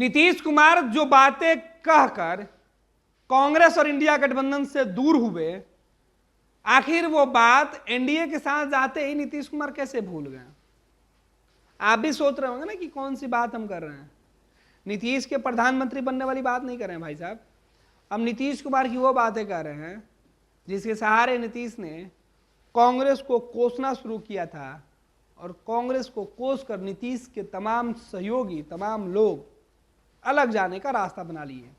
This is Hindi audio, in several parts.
नीतीश कुमार जो बातें कहकर कांग्रेस और इंडिया गठबंधन से दूर हुए, आखिर वो बात एनडीए के साथ जाते ही नीतीश कुमार कैसे भूल गए? आप भी सोच रहे होंगे ना कि कौन सी बात हम कर रहे हैं। नीतीश के प्रधानमंत्री बनने वाली बात नहीं कर रहे हैं भाई साहब। हम नीतीश कुमार की वो बातें कर रहे हैं जिसके सहारे नीतीश ने कांग्रेस को कोसना शुरू किया था, और कांग्रेस को कोस कर नीतीश के तमाम सहयोगी, तमाम लोग अलग जाने का रास्ता बना लिए।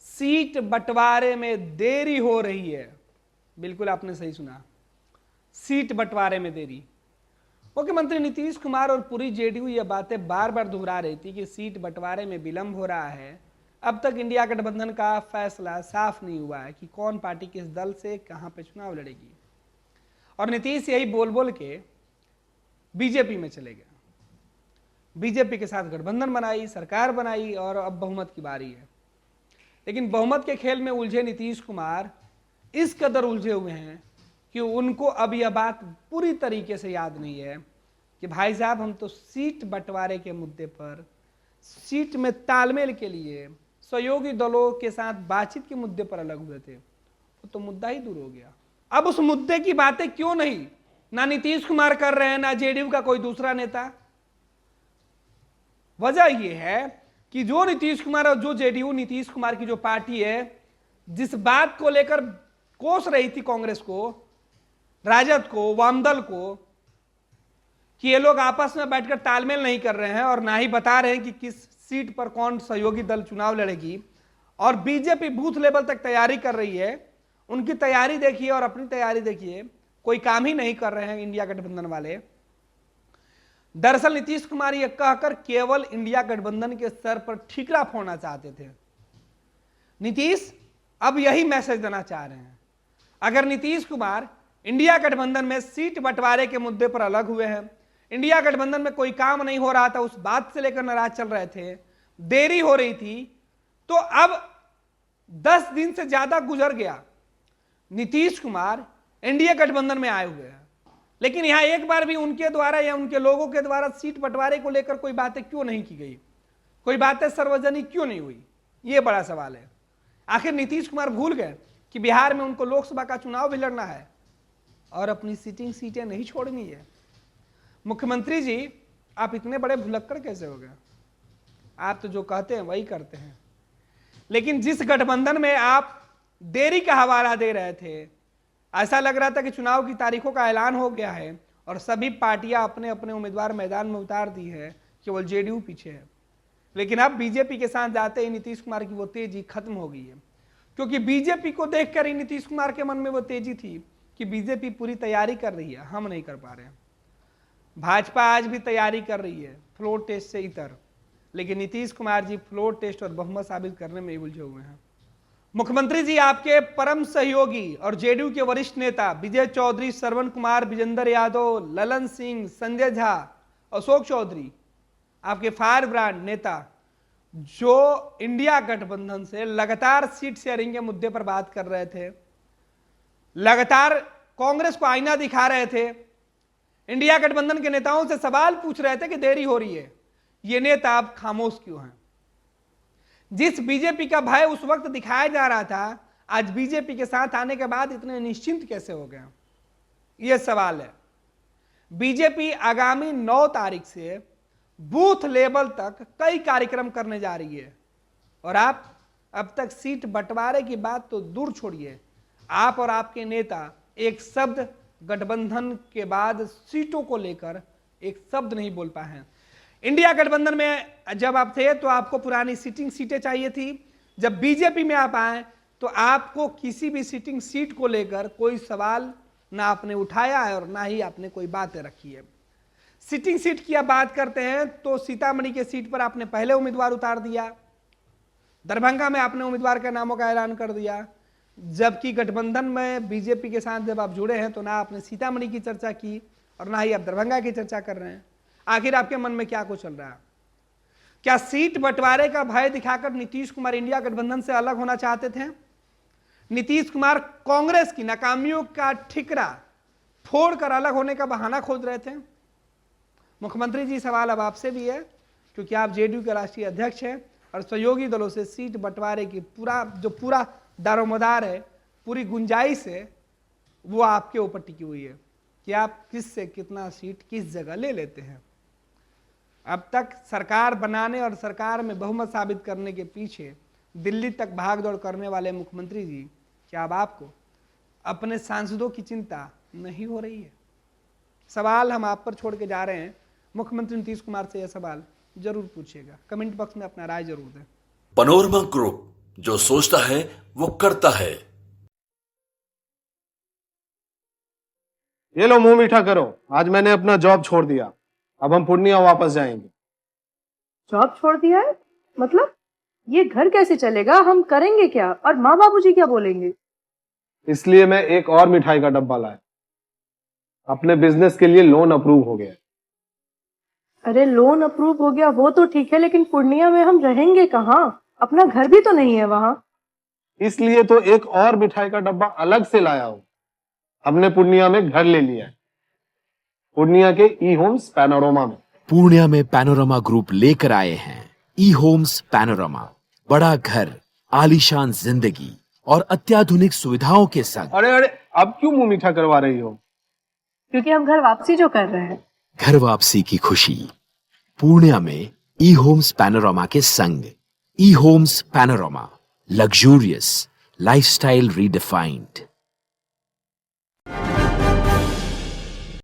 सीट बंटवारे में देरी हो रही है। बिल्कुल आपने सही सुना, सीट बंटवारे में देरी। मुख्यमंत्री नीतीश कुमार और पूरी जेडीयू ये बातें बार बार दोहरा रही थी कि सीट बंटवारे में विलंब हो रहा है। अब तक इंडिया गठबंधन का फैसला साफ नहीं हुआ है कि कौन पार्टी किस दल से कहां पे चुनाव लड़ेगी, और नीतीश यही बोल बोल के बीजेपी में चले गए। बीजेपी के साथ गठबंधन बनाई, सरकार बनाई, और अब बहुमत की बारी है। लेकिन बहुमत के खेल में उलझे नीतीश कुमार इस कदर उलझे हुए हैं कि उनको अब यह बात पूरी तरीके से याद नहीं है कि भाई साहब हम तो सीट बंटवारे के मुद्दे पर, सीट में तालमेल के लिए सहयोगी दलों के साथ बातचीत के मुद्दे पर अलग हुए थे। वो तो मुद्दा ही दूर हो गया। अब उस मुद्दे की बातें क्यों नहीं ना नीतीश कुमार कर रहे हैं, ना जेडीयू का कोई दूसरा नेता? वजह यह है कि जो नीतीश कुमार और जो जेडीयू, नीतीश कुमार की जो पार्टी है, जिस बात को लेकर कोस रही थी कांग्रेस को, राजद को, वामदल को, कि ये लोग आपस में बैठकर तालमेल नहीं कर रहे हैं और ना ही बता रहे हैं कि किस सीट पर कौन सहयोगी दल चुनाव लड़ेगी, और बीजेपी बूथ लेवल तक तैयारी कर रही है। उनकी तैयारी देखिए और अपनी तैयारी देखिए, कोई काम ही नहीं कर रहे हैं इंडिया गठबंधन वाले। दरअसल नीतीश कुमार यह कहकर केवल इंडिया गठबंधन के सर पर ठीकरा फोड़ना चाहते थे। नीतीश अब यही मैसेज देना चाह रहे हैं। अगर नीतीश कुमार इंडिया गठबंधन में सीट बंटवारे के मुद्दे पर अलग हुए हैं, इंडिया गठबंधन में कोई काम नहीं हो रहा था, उस बात से लेकर नाराज चल रहे थे, देरी हो रही थी, तो अब 10 दिन से ज्यादा गुजर गया, नीतीश कुमार इंडिया गठबंधन में आए हुए हैं। लेकिन यहां एक बार भी उनके द्वारा या उनके लोगों के द्वारा सीट बंटवारे को लेकर कोई बातें क्यों नहीं की गई, कोई बातें सार्वजनिक क्यों नहीं हुई? यह बड़ा सवाल है। आखिर नीतीश कुमार भूल गए कि बिहार में उनको लोकसभा का चुनाव भी लड़ना है और अपनी सिटिंग सीटें नहीं छोड़नी है। मुख्यमंत्री जी, आप इतने बड़े भुलक्कड़ कैसे हो गए? आप तो जो कहते हैं वही करते हैं। लेकिन जिस गठबंधन में आप देरी का हवाला दे रहे थे, ऐसा लग रहा था कि चुनाव की तारीखों का ऐलान हो गया है और सभी पार्टियां अपने अपने उम्मीदवार मैदान में उतार दी है, केवल जेडीयू पीछे है। लेकिन अब बीजेपी के साथ जाते ही नीतीश कुमार की वो तेजी खत्म हो गई है, क्योंकि बीजेपी को देखकर ही नीतीश कुमार के मन में वो तेजी थी कि बीजेपी पूरी तैयारी कर रही है, हम नहीं कर पा रहे हैं। भाजपा आज भी तैयारी कर रही है फ्लोर टेस्ट से इतर, लेकिन नीतीश कुमार जी फ्लोर टेस्ट और बहुमत साबित करने में उलझे हुए हैं। मुख्यमंत्री जी, आपके परम सहयोगी और जेडीयू के वरिष्ठ नेता विजय चौधरी, श्रवण कुमार, विजेंद्र यादव, ललन सिंह, संजय झा, अशोक चौधरी, आपके फायर ब्रांड नेता, जो इंडिया गठबंधन से लगातार सीट शेयरिंग के मुद्दे पर बात कर रहे थे, लगातार कांग्रेस को आईना दिखा रहे थे, इंडिया गठबंधन के नेताओं से सवाल पूछ रहे थे कि देरी हो रही है, ये नेता अब खामोश क्यों हैं? जिस बीजेपी का भय उस वक्त दिखाया जा रहा था, आज बीजेपी के साथ आने के बाद इतने निश्चिंत कैसे हो गए? यह सवाल है। बीजेपी आगामी 9 तारीख से बूथ लेवल तक कई कार्यक्रम करने जा रही है, और आप अब तक सीट बंटवारे की बात तो दूर छोड़िए, आप और आपके नेता एक शब्द गठबंधन के बाद सीटों को लेकर एक शब्द नहीं बोल पाए हैं। इंडिया गठबंधन में जब आप थे तो आपको पुरानी सिटिंग सीटें चाहिए थी, जब बीजेपी में आप आए तो आपको किसी भी सिटिंग सीट को लेकर कोई सवाल ना आपने उठाया है और ना ही आपने कोई बातें रखी है। सिटिंग सीट की आप बात करते हैं तो सीतामढ़ी के सीट पर आपने पहले उम्मीदवार उतार दिया, दरभंगा में आपने उम्मीदवार के नामों का ऐलान कर दिया, जबकि गठबंधन में बीजेपी के साथ जब आप जुड़े हैं तो ना आपने सीतामढ़ी की चर्चा की और ना ही आप दरभंगा की चर्चा कर रहे हैं। आखिर आपके मन में क्या कुछ चल रहा है? क्या सीट बंटवारे का भय दिखाकर नीतीश कुमार इंडिया गठबंधन से अलग होना चाहते थे? नीतीश कुमार कांग्रेस की नाकामियों का ठिकरा फोड़कर अलग होने का बहाना खोज रहे थे? मुख्यमंत्री जी, सवाल अब आपसे भी है क्योंकि आप जेडीयू के राष्ट्रीय अध्यक्ष हैं और सहयोगी दलों से सीट बंटवारे की पूरा दारोमदार है, पूरी गुंजाइश है, वो आपके ऊपर टिकी हुई है कि आप किस से कितना सीट किस जगह ले लेते हैं। अब तक सरकार बनाने और सरकार में बहुमत साबित करने के पीछे दिल्ली तक भागदौड़ करने वाले मुख्यमंत्री जी, क्या अब आपको अपने सांसदों की चिंता नहीं हो रही है? सवाल हम आप पर छोड़ के जा रहे हैं। मुख्यमंत्री नीतीश कुमार से यह सवाल जरूर पूछिएगा, कमेंट बॉक्स में अपना राय जरूर दें। पैनोरमा ग्रुप, जो सोचता है वो करता है। ये लो मुंह मीठा करो, आज मैंने अपना जॉब छोड़ दिया, अब हम पूर्णिया वापस जाएंगे। जॉब छोड़ दिया है? मतलब ये घर कैसे चलेगा? हम करेंगे क्या? और माँ बाबूजी क्या बोलेंगे? इसलिए मैं एक और मिठाई का डब्बा लाया। अपने बिजनेस के लिए लोन अप्रूव हो गया। अरे लोन अप्रूव हो गया वो तो ठीक है, लेकिन पूर्णिया में हम रहेंगे कहाँ? अपना घर भी तो नहीं है वहाँ। इसलिए तो एक और मिठाई का डब्बा अलग से लाया हूँ। हमने पूर्णिया में घर ले लिया है, पूर्णिया के ई होम्स पैनोरमा में। पूर्णिया में पैनोरमा ग्रुप लेकर आए हैं ई होम्स पैनोरमा। बड़ा घर, आलीशान जिंदगी और अत्याधुनिक सुविधाओं के संग। अरे अब क्यों मुंह मीठा करवा रही हो? क्योंकि हम घर वापसी जो कर रहे हैं। घर वापसी की खुशी पूर्णिया में ई होम्स पैनोरमा के संग। E homes panorama, luxurious lifestyle redefined.